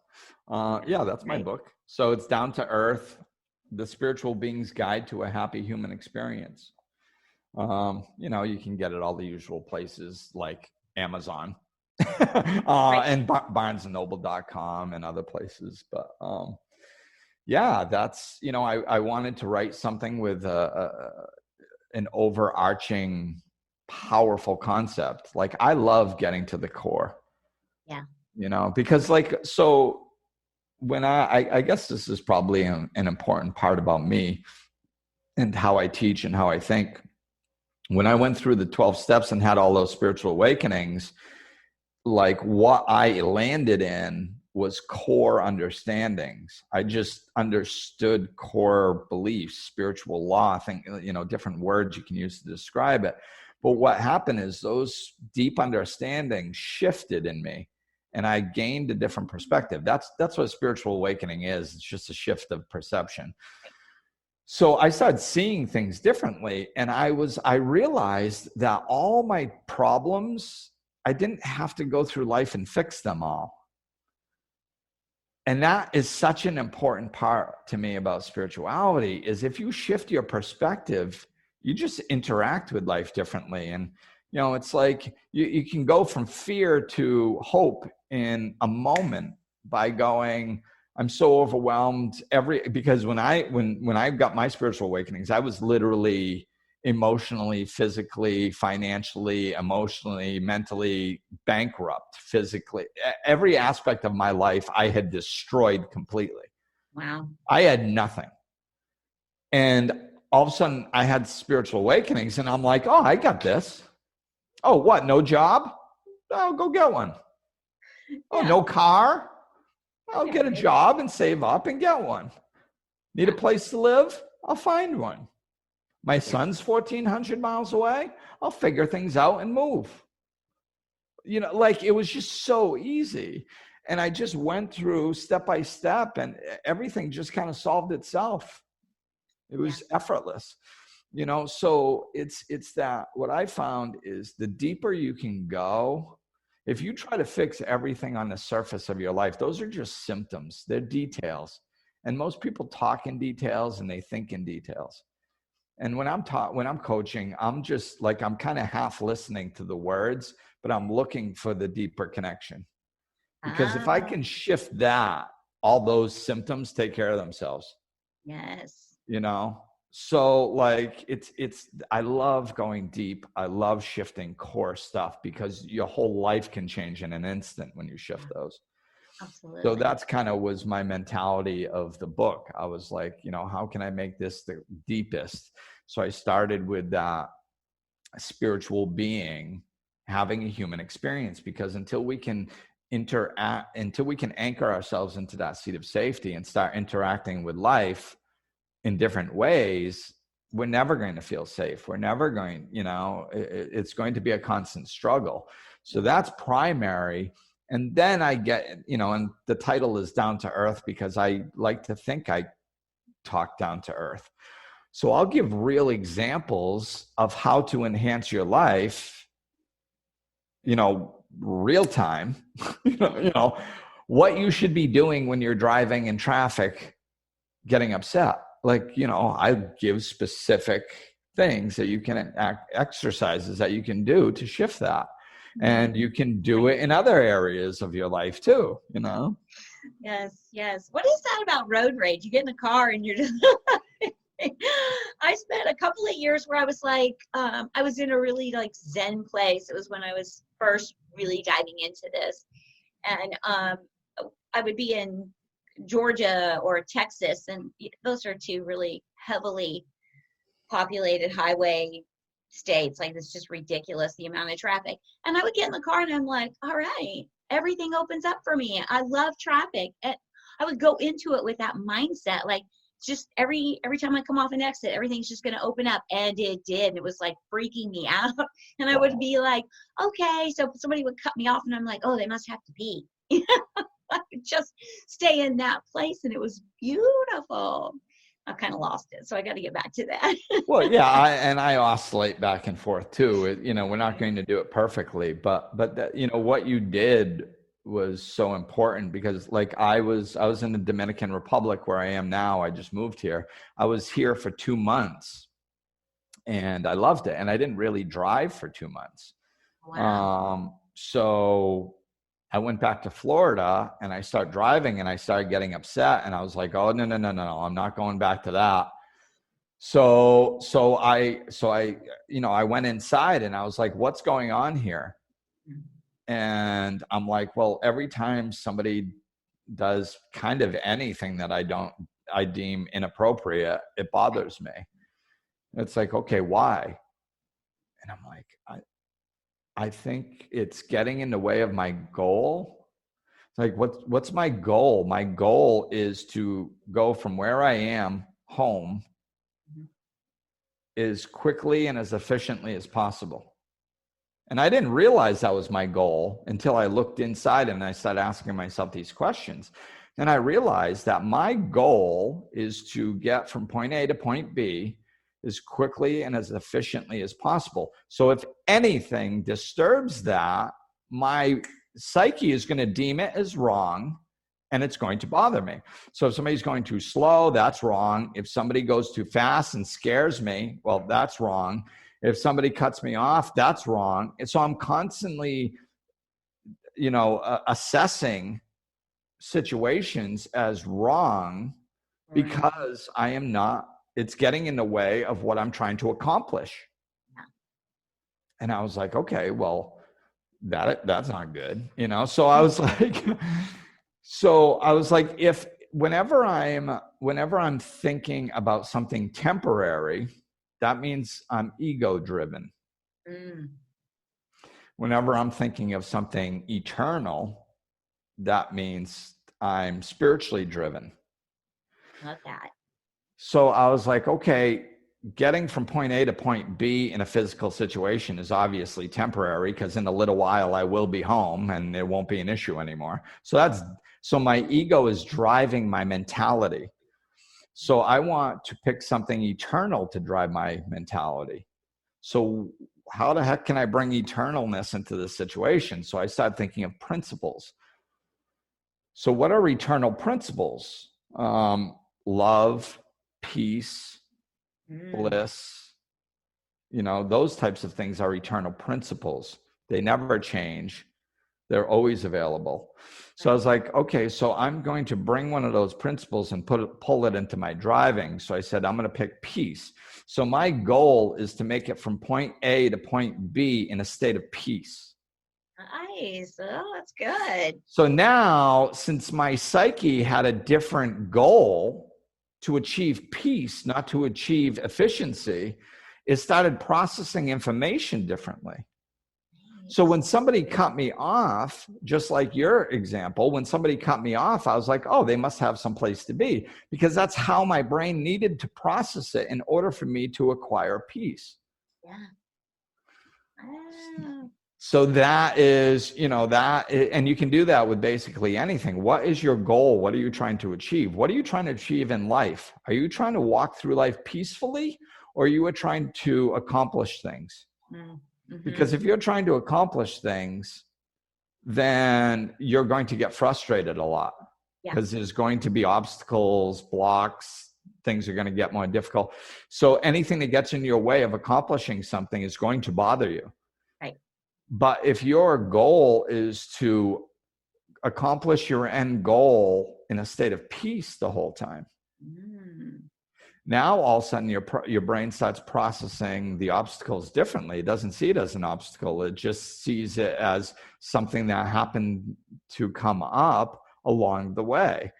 Speaker 3: That's my book. So it's Down to Earth, The Spiritual Being's Guide to a Happy Human Experience. You can get it all the usual places like Amazon and BarnesandNoble.com and other places. But that's, I wanted to write something with an overarching, powerful concept. Like, I love getting to the core.
Speaker 2: Yeah.
Speaker 3: Because so when I guess this is probably an important part about me and how I teach and how I think. When I went through the 12 steps and had all those spiritual awakenings, like what I landed in was core understandings. I just understood core beliefs, spiritual law, I think, different words you can use to describe it. But what happened is those deep understandings shifted in me, and I gained a different perspective. That's what spiritual awakening is. It's just a shift of perception. So I started seeing things differently, and I realized that all my problems, I didn't have to go through life and fix them all. And that is such an important part to me about spirituality, is if you shift your perspective, you just interact with life differently. And, you know, it's like you can go from fear to hope in a moment by going, I'm so overwhelmed because when I got my spiritual awakenings, I was literally emotionally, physically, financially, emotionally, mentally bankrupt, physically. Every aspect of my life I had destroyed completely.
Speaker 2: Wow.
Speaker 3: I had nothing. And all of a sudden I had spiritual awakenings, and I'm like, oh, I got this. Oh, what? No job? Oh, go get one. Oh, no car? I'll get a job and save up and get one. Need a place to live? I'll find one. My son's 1,400 miles away. I'll figure things out and move. You know, like it was just so easy. And I just went through step by step, and everything just kind of solved itself. It was effortless, you know? So it's that what I found is the deeper you can go, if you try to fix everything on the surface of your life, those are just symptoms. They're details. And most people talk in details and they think in details. And when I'm coaching, I'm just like, I'm kind of half listening to the words, but I'm looking for the deeper connection. Because if I can shift that, all those symptoms take care of themselves.
Speaker 2: Yes.
Speaker 3: You know? So like I love going deep. I love shifting core stuff because your whole life can change in an instant when you shift those.
Speaker 2: Absolutely.
Speaker 3: So that's kind of was my mentality of the book. I was like, you know, how can I make this the deepest? So I started with that spiritual being having a human experience, because until we can anchor ourselves into that seat of safety and start interacting with life in different ways, we're never going to feel safe. We're never going, you know, it's going to be a constant struggle. So that's primary. And then I get, you know, and the title is Down to Earth because I like to think I talk down to earth. So I'll give real examples of how to enhance your life, you know, real time, you know, what you should be doing when you're driving in traffic, getting upset. Like, you know, I give specific things that you can exercises that you can do to shift that. And you can do it in other areas of your life too, you know?
Speaker 2: Yes, yes. What is that about road rage? You get in the car and you're just... I spent a couple of years where I was like, I was in a really like Zen place. It was when I was first really diving into this. And I would be in Georgia or Texas, and those are two really heavily populated highway states. Like, it's just ridiculous, the amount of traffic. And I would get in the car and I'm like, all right, everything opens up for me. I love traffic. And I would go into it with that mindset, like, just every time I come off an exit, everything's just going to open up. And it did. It was like freaking me out. And I would be like, okay. So somebody would cut me off and I'm like, oh, they must have to pee. I could just stay in that place, and it was beautiful. I've kind of lost it, so I got to get back to that.
Speaker 3: Well, yeah, I oscillate back and forth too. You know, we're not going to do it perfectly, but that, you know, what you did was so important, because like I was in the Dominican Republic where I am now. I just moved here. I was here for 2 months, and I loved it. And I didn't really drive for 2 months.
Speaker 2: Wow.
Speaker 3: So I went back to Florida and I started driving, and I started getting upset, and I was like, oh, no, I'm not going back to that. So I, you know, I went inside and I was like, what's going on here? And I'm like, well, every time somebody does kind of anything that I deem inappropriate, it bothers me. It's like, okay, why? And I'm like, I think it's getting in the way of my goal. It's like, what's my goal? My goal is to go from where I am home as quickly and as efficiently as possible. And I didn't realize that was my goal until I looked inside and I started asking myself these questions. And I realized that my goal is to get from point A to point B as quickly and as efficiently as possible. So if anything disturbs that, my psyche is going to deem it as wrong, and it's going to bother me. So if somebody's going too slow, that's wrong. If somebody goes too fast and scares me, well, that's wrong. If somebody cuts me off, that's wrong. And so I'm constantly, assessing situations as wrong because I am not, it's getting in the way of what I'm trying to accomplish.
Speaker 2: Yeah.
Speaker 3: And I was like, okay, well, that's not good, So I was like, if whenever I'm thinking about something temporary, that means I'm ego driven. Whenever I'm thinking of something eternal, that means I'm spiritually driven.
Speaker 2: Love that.
Speaker 3: So I was like, okay, getting from point A to point B in a physical situation is obviously temporary because in a little while I will be home and it won't be an issue anymore. So my ego is driving my mentality. So I want to pick something eternal to drive my mentality. So how the heck can I bring eternalness into this situation? So I started thinking of principles. So what are eternal principles? Love, peace, bliss, those types of things are eternal principles. They never change. They're always available. So I was like, okay, so I'm going to bring one of those principles and pull it into my driving. So I said, I'm going to pick peace. So my goal is to make it from point A to point B in a state of peace.
Speaker 2: Nice. Oh, that's good.
Speaker 3: So now, since my psyche had a different goal to achieve peace, not to achieve efficiency, it started processing information differently. So when somebody cut me off, just like your example, when somebody cut me off, I was like, oh, they must have some place to be, because that's how my brain needed to process it in order for me to acquire peace.
Speaker 2: Yeah.
Speaker 3: So that is, and you can do that with basically anything. What is your goal? What are you trying to achieve? What are you trying to achieve in life? Are you trying to walk through life peacefully, or are you trying to accomplish things? Mm-hmm. Because if you're trying to accomplish things, then you're going to get frustrated a lot, because there's going to be obstacles, blocks, things are going to get more difficult. So anything that gets in your way of accomplishing something is going to bother you.
Speaker 2: Right.
Speaker 3: But if your goal is to accomplish your end goal in a state of peace the whole time, now all of a sudden your brain starts processing the obstacles differently. It doesn't see it as an obstacle. It just sees it as something that happened to come up along the way.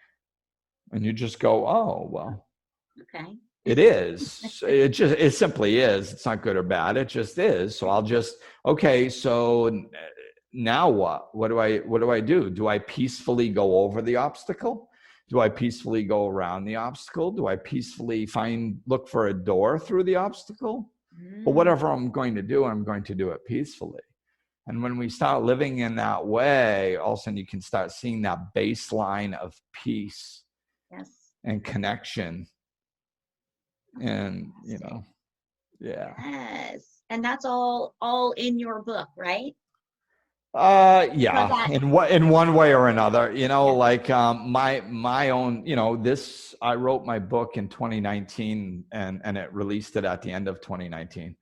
Speaker 3: And you just go, oh, well,
Speaker 2: okay.
Speaker 3: It is. It simply is. It's not good or bad. It just is. So I'll just, okay, so now what? What do I do? Do I peacefully go over the obstacle? Do I peacefully go around the obstacle? Do I peacefully look for a door through the obstacle? But whatever I'm going to do, I'm going to do it peacefully. And when we start living in that way, all of a sudden you can start seeing that baseline of peace and connection. And,
Speaker 2: Yes. And that's all in your book, right?
Speaker 3: Yeah, in one way or another, like my own, I wrote my book in 2019 and it released it at the end of 2019. Okay.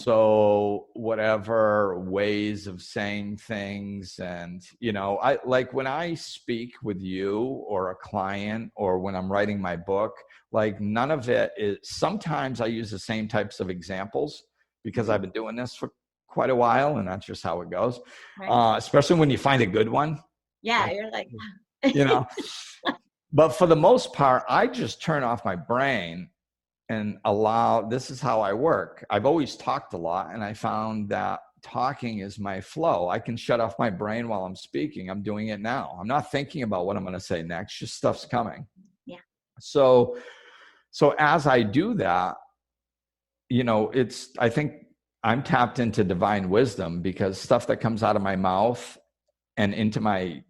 Speaker 3: So whatever ways of saying things, and, I like when I speak with you or a client, or when I'm writing my book, like none of it is, sometimes I use the same types of examples because I've been doing this for quite a while, and that's just how it goes. Right. Especially when you find a good one.
Speaker 2: Yeah, you're like,
Speaker 3: But for the most part, I just turn off my brain and this is how I work. I've always talked a lot, and I found that talking is my flow. I can shut off my brain while I'm speaking. I'm doing it now. I'm not thinking about what I'm going to say next. Just stuff's coming.
Speaker 2: Yeah.
Speaker 3: So as I do that, I think I'm tapped into divine wisdom, because stuff that comes out of my mouth and into my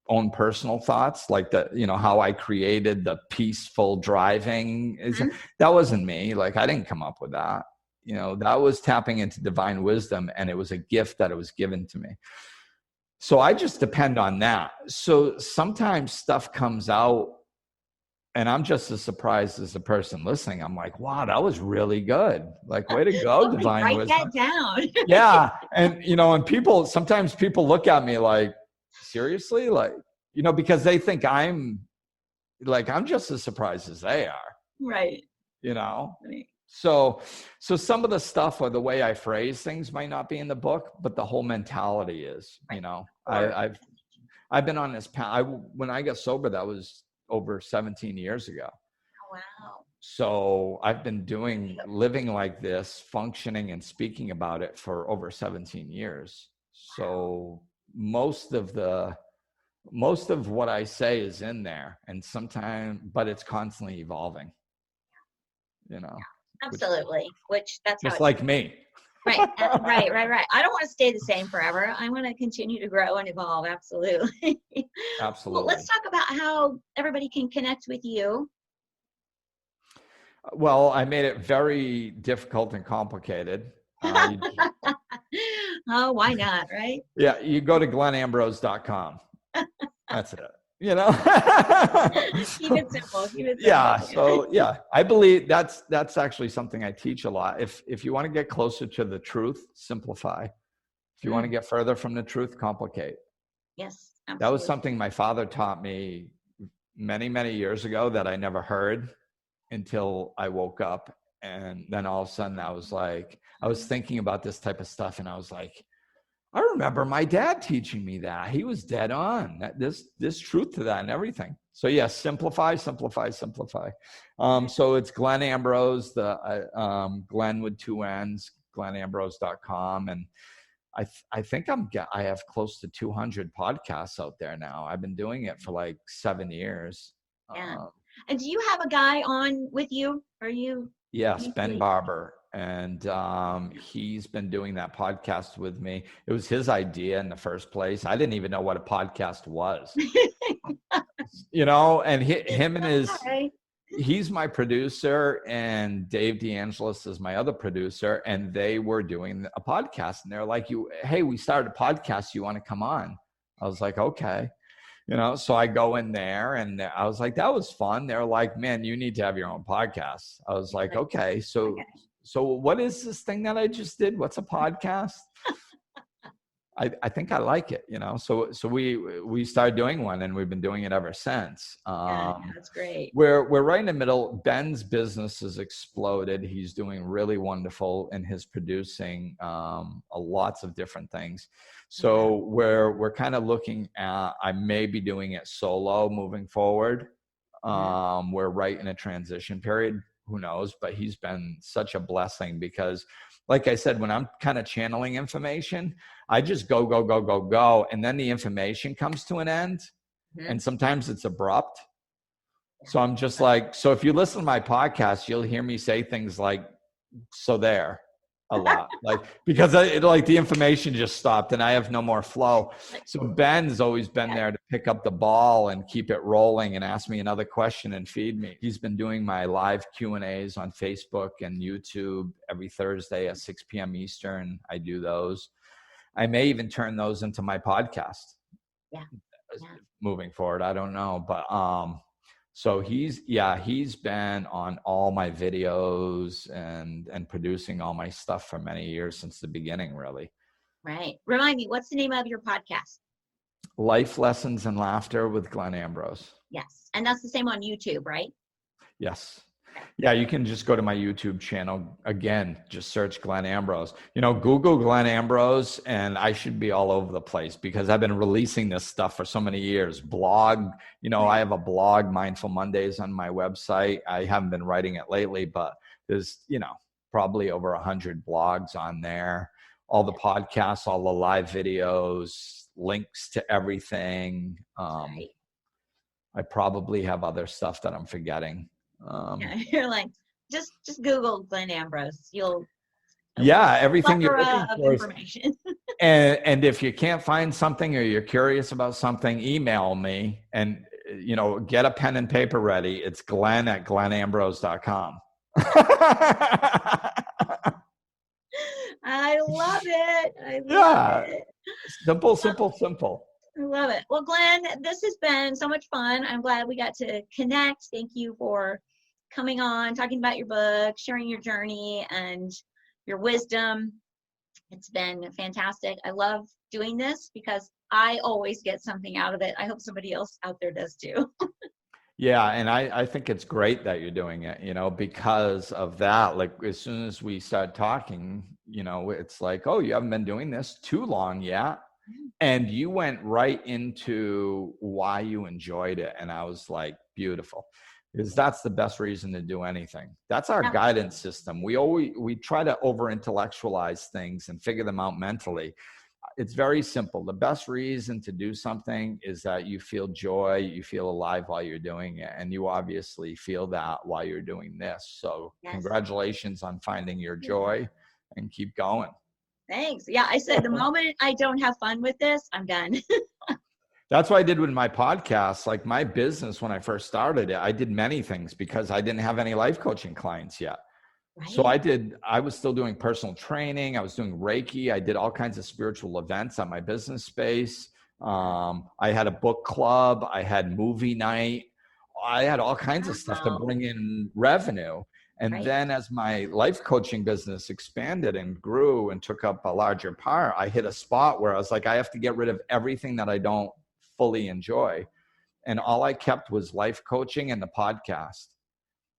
Speaker 3: own personal thoughts, like how I created the peaceful driving, that wasn't me. Like, I didn't come up with that. That was tapping into divine wisdom, and it was a gift that it was given to me. So I just depend on that. So sometimes stuff comes out and I'm just as surprised as the person listening. I'm like, wow, that was really good. Like, way to go, divine wisdom.
Speaker 2: Write that down.
Speaker 3: Yeah. And, and sometimes people look at me like, seriously? Like, because they think I'm just as surprised as they are.
Speaker 2: Right.
Speaker 3: Right. So some of the stuff or the way I phrase things might not be in the book, but the whole mentality is, I've been on this path. When I got sober, that was over 17 years ago.
Speaker 2: Oh, wow.
Speaker 3: So I've been living like this, functioning and speaking about it for over 17 years. So most of what I say is in there, and but it's constantly evolving,
Speaker 2: Absolutely. Which that's
Speaker 3: just like me.
Speaker 2: Right. Right. I don't want to stay the same forever. I want to continue to grow and evolve. Absolutely.
Speaker 3: Absolutely.
Speaker 2: Well, let's talk about how everybody can connect with you.
Speaker 3: Well, I made it very difficult and complicated.
Speaker 2: Oh, why not? Right.
Speaker 3: Yeah. You go to glenambrose.com. That's it.
Speaker 2: Keep it simple.
Speaker 3: Yeah. So yeah, I believe that's actually something I teach a lot. If you want to get closer to the truth, simplify. If you want to get further from the truth, complicate.
Speaker 2: Yes. Absolutely.
Speaker 3: That was something my father taught me many, many years ago that I never heard until I woke up. And then all of a sudden I was thinking about this type of stuff, and I was like, I remember my dad teaching me that. He was dead on. There's truth to that and everything. So yes, simplify. So it's Glenn Ambrose, Glenn with 2 N's, glenambrose.com. And I think I have close to 200 podcasts out there now. I've been doing it for like 7 years.
Speaker 2: Yeah. And do you have a guy on with you? Are you?
Speaker 3: Yes, Ben Barber. And he's been doing that podcast with me. It was his idea in the first place. I didn't even know what a podcast was. And him and he's my producer, and Dave DeAngelis is my other producer, and they were doing a podcast, and they're like, hey, we started a podcast. You want to come on? I was like, okay. So I go in there, and I was like, that was fun. They're like, man, you need to have your own podcast. I was like, okay. So what is this thing that I just did? What's a podcast? I think I like it, So we started doing one, and we've been doing it ever since.
Speaker 2: That's great.
Speaker 3: We're right in the middle. Ben's business has exploded. He's doing really wonderful, and his producing lots of different things. So we're kind of looking at, I may be doing it solo moving forward. We're right in a transition period. Who knows? But he's been such a blessing, because like I said, when I'm kind of channeling information, I just go. And then the information comes to an end. And sometimes it's abrupt. So I'm just like, so if you listen to my podcast, you'll hear me say things like, so there, a lot, like, because the information just stopped and I have no more flow. So Ben's always been there to pick up the ball and keep it rolling and ask me another question and feed me. He's been doing my live Q&As on Facebook and YouTube every Thursday at 6 p.m. Eastern. I do those. I may even turn those into my podcast. Moving forward. I don't know, but so he's been on all my videos and producing all my stuff for many years, since the beginning, really.
Speaker 2: Right. Remind me, what's the name of your podcast?
Speaker 3: Life Lessons and Laughter with Glenn Ambrose.
Speaker 2: Yes. And that's the same on YouTube, right?
Speaker 3: Yes. Yeah, you can just go to my YouTube channel. Again, just search Glenn Ambrose. Google Glenn Ambrose, and I should be all over the place, because I've been releasing this stuff for so many years. Blog, I have a blog, Mindful Mondays, on my website. I haven't been writing it lately, but there's, probably over 100 blogs on there. All the podcasts, all the live videos, links to everything. I probably have other stuff that I'm forgetting.
Speaker 2: You're like, just Google Glenn Ambrose. You'll
Speaker 3: Yeah, everything you're
Speaker 2: plethora
Speaker 3: looking
Speaker 2: of
Speaker 3: for.
Speaker 2: information.
Speaker 3: And if you can't find something or you're curious about something, email me and, get a pen and paper ready. It's glenn@glennambrose.com.
Speaker 2: I love it. I love it.
Speaker 3: Simple.
Speaker 2: I love it. Well, Glenn, this has been so much fun. I'm glad we got to connect. Thank you for coming on, talking about your book, sharing your journey and your wisdom. It's been fantastic. I love doing this because I always get something out of it. I hope somebody else out there does too.
Speaker 3: Yeah. And I think it's great that you're doing it, because of that. Like as soon as we start talking, it's like, oh, you haven't been doing this too long yet. And you went right into why you enjoyed it. And I was like, beautiful. Because that's the best reason to do anything. That's our guidance system. We try to over intellectualize things and figure them out mentally. It's very simple. The best reason to do something is that you feel joy, you feel alive while you're doing it. And you obviously feel that while you're doing this. So congratulations on finding your joy and keep going.
Speaker 2: Thanks. Yeah, I said the moment I don't have fun with this, I'm done.
Speaker 3: That's what I did with my podcast. Like my business, when I first started it, I did many things because I didn't have any life coaching clients yet. Right. So I was still doing personal training. I was doing Reiki. I did all kinds of spiritual events on my business space. I had a book club. I had movie night. I had all kinds of stuff to bring in revenue. And then as my life coaching business expanded and grew and took up a larger part, I hit a spot where I was like, I have to get rid of everything that I don't fully enjoy. And all I kept was life coaching and the podcast.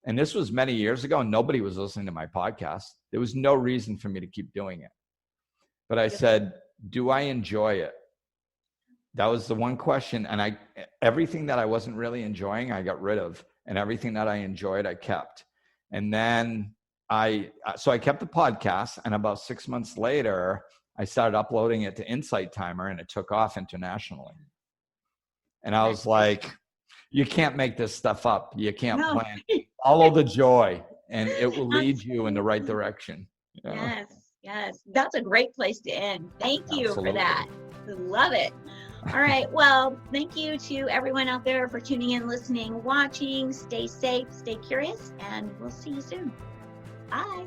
Speaker 3: And this was many years ago, and nobody was listening to my podcast. There was no reason for me to keep doing it. But I said, do I enjoy it? That was the one question. And everything that I wasn't really enjoying, I got rid of. And everything that I enjoyed, I kept. And then I kept the podcast, and about 6 months later, I started uploading it to Insight Timer, and it took off internationally. And I was like, you can't make this stuff up. You can't plan. Follow the joy, and it will lead you in the right direction.
Speaker 2: Yes. That's a great place to end. Thank you for that. I love it. All right. Well, thank you to everyone out there for tuning in, listening, watching. Stay safe, stay curious, and we'll see you soon. Bye.